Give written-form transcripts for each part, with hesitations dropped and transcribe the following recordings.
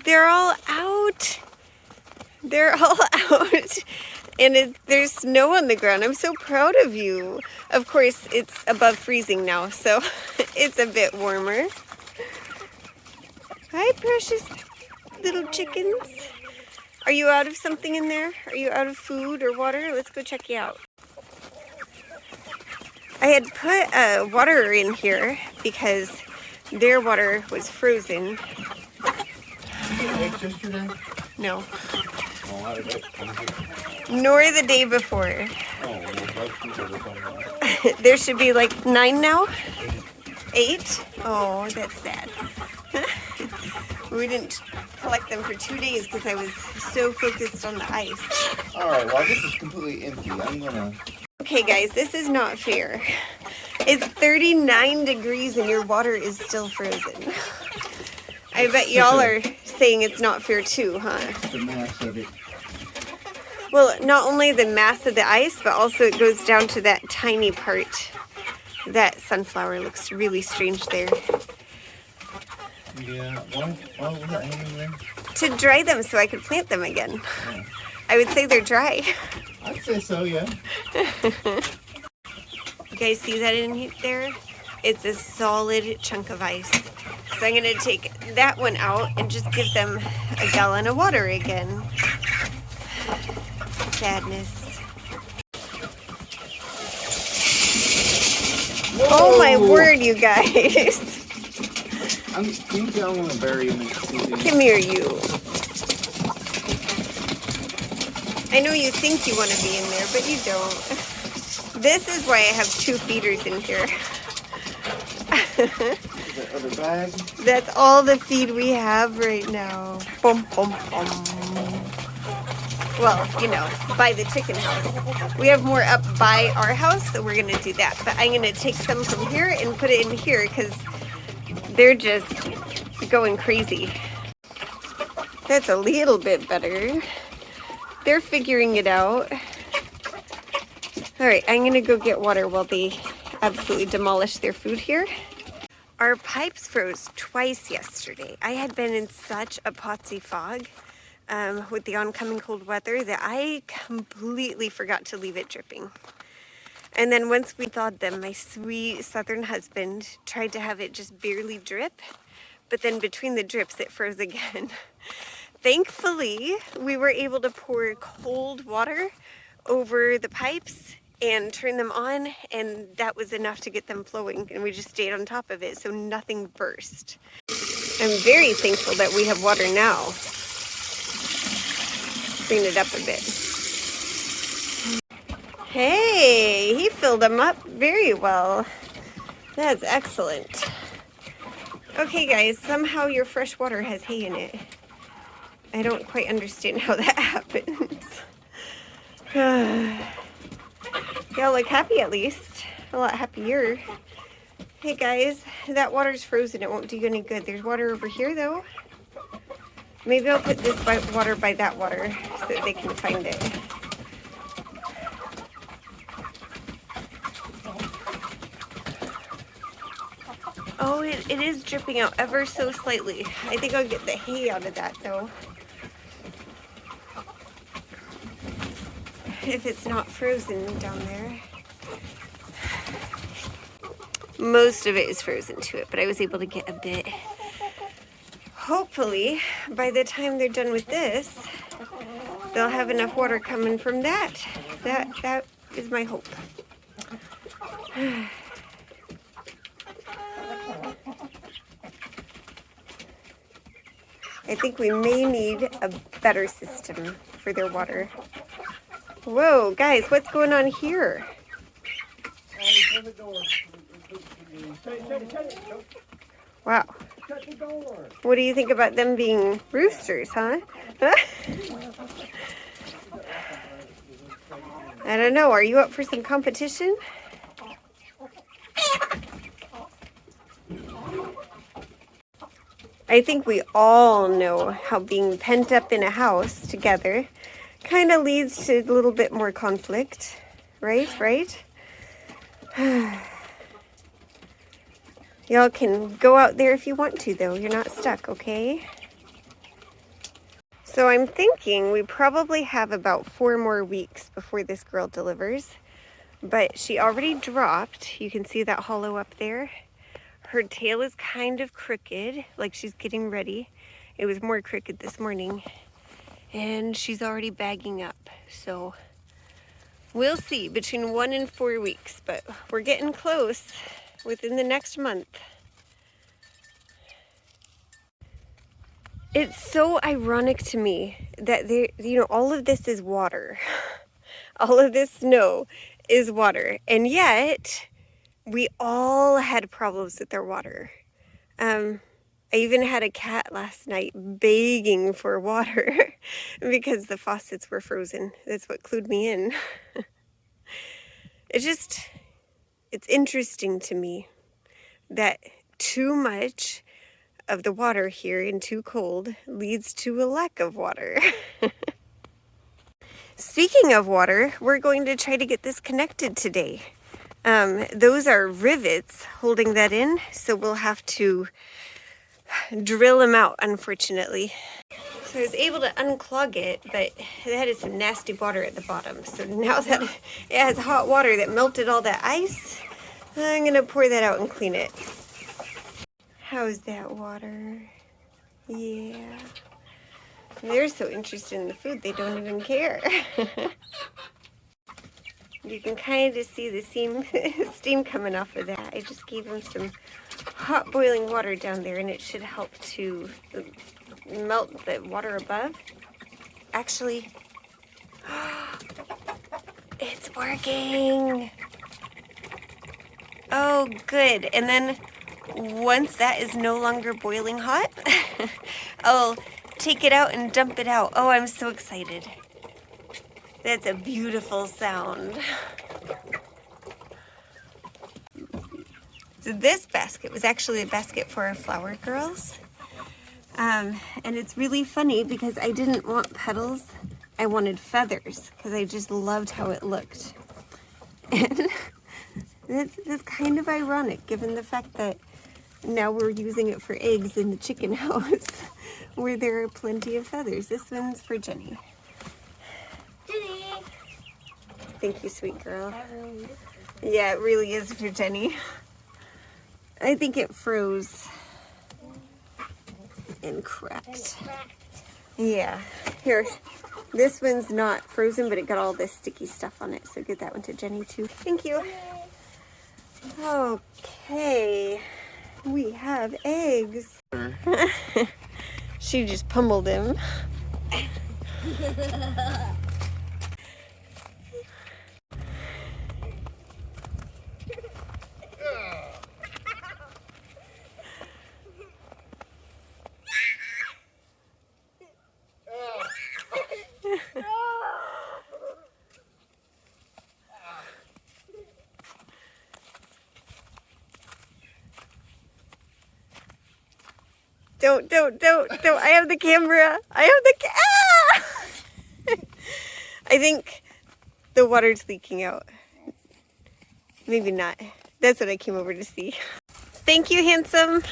They're all out. They're all out. And there's snow on the ground. I'm so proud of you. Of course, it's above freezing now, so it's a bit warmer. Hi, precious little chickens. Are you out of something in there? Are you out of food or water? Let's go check you out. I had put water in here because their water was frozen. Eggs yesterday? No. Oh, how did that come to? Nor the day before. Oh, well, There should be like 9 now? 8? Oh, that's sad. We didn't collect them for 2 days because I was so focused on the ice. Alright, well, this is completely empty. I'm gonna... Okay, guys, this is not fair. It's 39 degrees and your water is still frozen. I bet y'all are saying it's not fair too, huh? The mass of it. Well, not only the mass of the ice, but also it goes down to that tiny part. That sunflower looks really strange there. Yeah, why was that hanging there? To dry them so I could plant them again. Yeah. I would say they're dry. I'd say so, yeah. You guys see that in there? It's a solid chunk of ice. So I'm going to take that one out and just give them a gallon of water again. Sadness. Whoa. Oh my word, you guys. Can you tell I want to bury him in the Come here, you. I know you think you want to be in there, but you don't. This is why I have 2 feeders in here. that other bag? That's all the feed we have right now. Bum, bum, bum. Well, you know, by the chicken house. We have more up by our house, so we're going to do that. But I'm going to take some from here and put it in here because they're just going crazy. That's a little bit better. They're figuring it out. All right, I'm going to go get water while they absolutely demolish their food here. Our pipes froze twice yesterday. I had been in such a potsy fog with the oncoming cold weather that I completely forgot to leave it dripping. And then once we thawed them, my sweet southern husband tried to have it just barely drip, but then between the drips it froze again. Thankfully, we were able to pour cold water over the pipes and turn them on, and that was enough to get them flowing, and we just stayed on top of it so nothing burst. I'm very thankful that we have water now. Clean it up a bit. Hey, he filled them up very well. That's excellent. Okay guys, somehow your fresh water has hay in it. I don't quite understand how that happens. Y'all look happy at least. A lot happier. Hey guys, that water's frozen. It won't do you any good. There's water over here though. Maybe I'll put this water by that water so that they can find it. Oh, it is dripping out ever so slightly. I think I'll get the hay out of that though. If it's not frozen down there. Most of it is frozen to it, but I was able to get a bit. Hopefully, by the time they're done with this, they'll have enough water coming from that. That is my hope. I think we may need a better system for their water. Whoa, guys, what's going on here? Wow. What do you think about them being roosters, huh? I don't know. Are you up for some competition? I think we all know how being pent up in a house together kind of leads to a little bit more conflict, right? Y'all can go out there if you want to, though. You're not stuck, okay? So I'm thinking we probably have about 4 more weeks before this girl delivers. But she already dropped. You can see that hollow up there. Her tail is kind of crooked, like she's getting ready. It was more crooked this morning. And she's already bagging up. So we'll see between 1 and 4 weeks, but we're getting close within the next month. It's so ironic to me that there, all of this is water. All of this snow is water. And yet we all had problems with our water. I even had a cat last night begging for water because the faucets were frozen. That's what clued me in. It's interesting to me that too much of the water here and too cold leads to a lack of water. Speaking of water, we're going to try to get this connected today. Those are rivets holding that in, so we'll have to drill them out, unfortunately. So I was able to unclog it, but it had some nasty water at the bottom. So now that it has hot water that melted all that ice, I'm gonna pour that out and clean it. How's that water? Yeah. They're so interested in the food, they don't even care. You can kind of see the steam coming off of that. I just gave them some hot boiling water down there, and it should help to melt the water above. Actually, it's working. Oh, good. And then once that is no longer boiling hot, I'll take it out and dump it out. Oh, I'm so excited. That's a beautiful sound. So this basket was actually a basket for our flower girls. And it's really funny because I didn't want petals. I wanted feathers because I just loved how it looked. And that's kind of ironic given the fact that now we're using it for eggs in the chicken house where there are plenty of feathers. This one's for Jenny. Jenny! Thank you, sweet girl. Yeah, it really is for Jenny. I think it froze and cracked. Yeah. Here, this one's not frozen, but it got all this sticky stuff on it. So give that one to Jenny too. Thank you. Okay. We have eggs. She just pummeled him. Don't. I have the camera. I think the water's leaking out. Maybe not. That's what I came over to see. Thank you, handsome.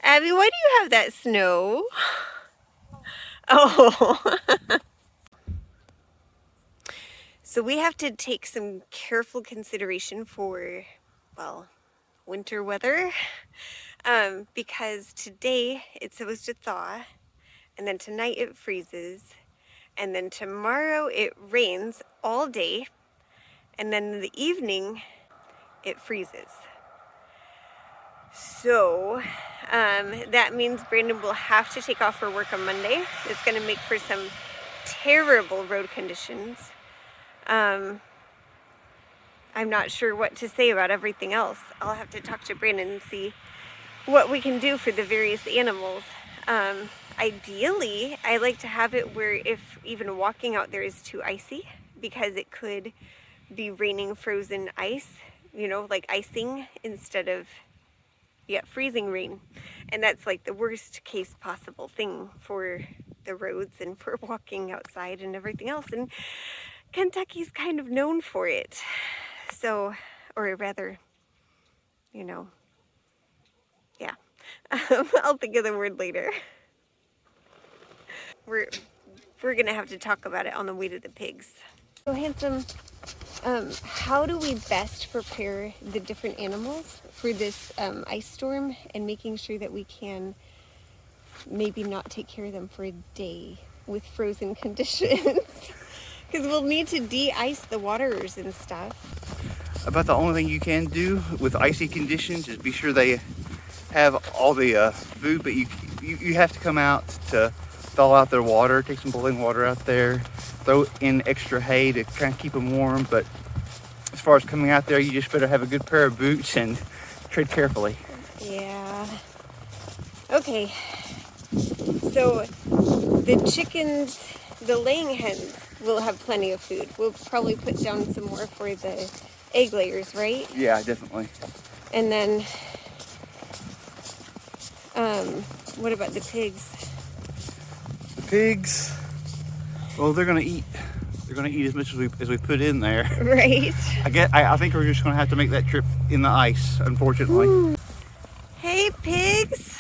Abby, why do you have that snow? Oh. So we have to take some careful consideration for, well, winter weather. Because today it's supposed to thaw, and then tonight it freezes, and then tomorrow it rains all day, and then in the evening it freezes. So that means Brandon will have to take off for work on Monday. It's going to make for some terrible road conditions. I'm not sure what to say about everything else. I'll have to talk to Brandon and see what we can do for the various animals. Ideally, I like to have it where if even walking out there is too icy, because it could be raining frozen ice, like icing instead of freezing rain. And that's like the worst case possible thing for the roads and for walking outside and everything else. And Kentucky's kind of known for it. So, or rather, yeah. I'll think of the word later. We're gonna have to talk about it on the way to the pigs. So Handsome, how do we best prepare the different animals for this ice storm and making sure that we can maybe not take care of them for a day with frozen conditions? Because we'll need to de-ice the waterers and stuff. About the only thing you can do with icy conditions is be sure they have all the food, but you have to come out to thaw out their water, take some boiling water out there, throw in extra hay to kind of keep them warm. But as far as coming out there, you just better have a good pair of boots and tread carefully. Yeah. Okay. So the chickens, the laying hens will have plenty of food. We'll probably put down some more for the egg layers, right? Yeah, definitely. And then, what about the pigs? The pigs, well, they're gonna eat. They're gonna eat as much as we put in there. Right. I think we're just gonna have to make that trip in the ice, unfortunately. Ooh. Hey, pigs.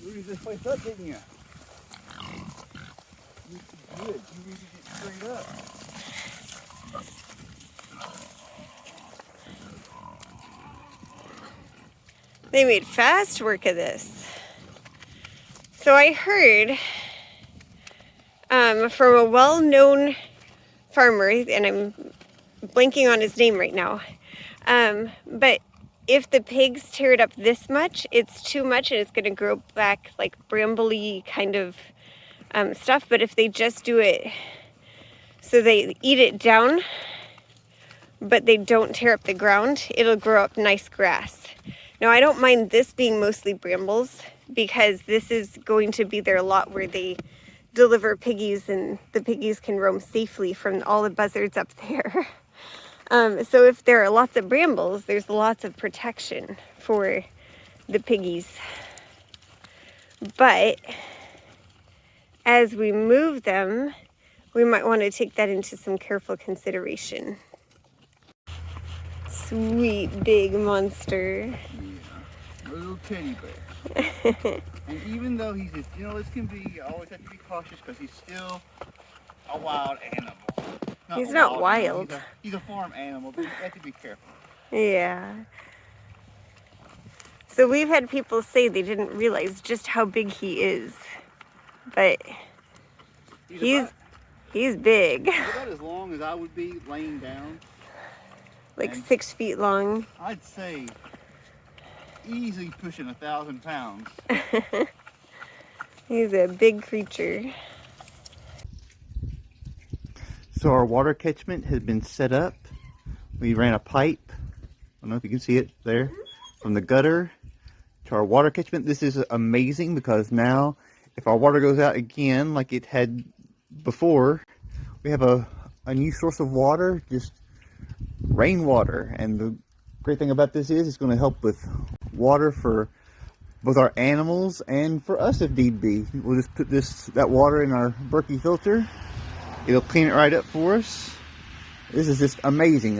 You this place up, didn't you? You did. You need to get straight up. They made fast work of this. So I heard from a well-known farmer, and I'm blanking on his name right now, but if the pigs tear it up this much, it's too much and it's going to grow back like brambly kind of stuff. But if they just do it so they eat it down, but they don't tear up the ground, it'll grow up nice grass. Now, I don't mind this being mostly brambles because this is going to be their lot where they deliver piggies and the piggies can roam safely from all the buzzards up there. So if there are lots of brambles, there's lots of protection for the piggies. But as we move them, we might want to take that into some careful consideration. Sweet big monster. Yeah, little teddy bear. And even though he's, this can be, always have to be cautious because he's still a wild animal. He's not wild. He's a farm animal, but you have to be careful. Yeah. So we've had people say they didn't realize just how big he is, but he's big. He's about as long as I would be laying down. Like 6 feet long. I'd say easily pushing 1,000 pounds. He's a big creature. So our water catchment has been set up. We ran a pipe, I don't know if you can see it there, from the gutter to our water catchment. This is amazing because now if our water goes out again like it had before, we have a new source of water, just rainwater. And the great thing about this is it's going to help with water for both our animals and for us if need be. We'll just put that water in our Berkey filter. It'll clean it right up for us. This is just amazing.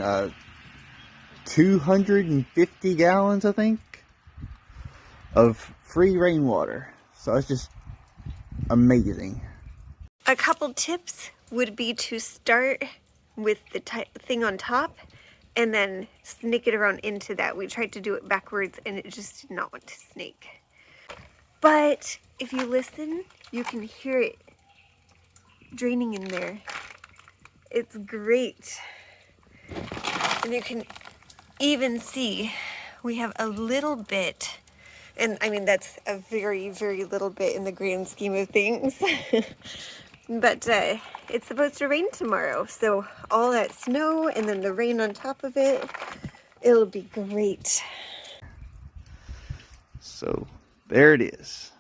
250 gallons, I think, of free rainwater. So it's just amazing. A couple tips would be to start with the thing on top and then snake it around into that. We tried to do it backwards and it just did not want to snake. But if you listen, you can hear it draining in there. It's great. And you can even see we have a little bit, and I mean that's a very, very little bit in the grand scheme of things. But it's supposed to rain tomorrow, so all that snow and then the rain on top of it, it'll be great. So there it is.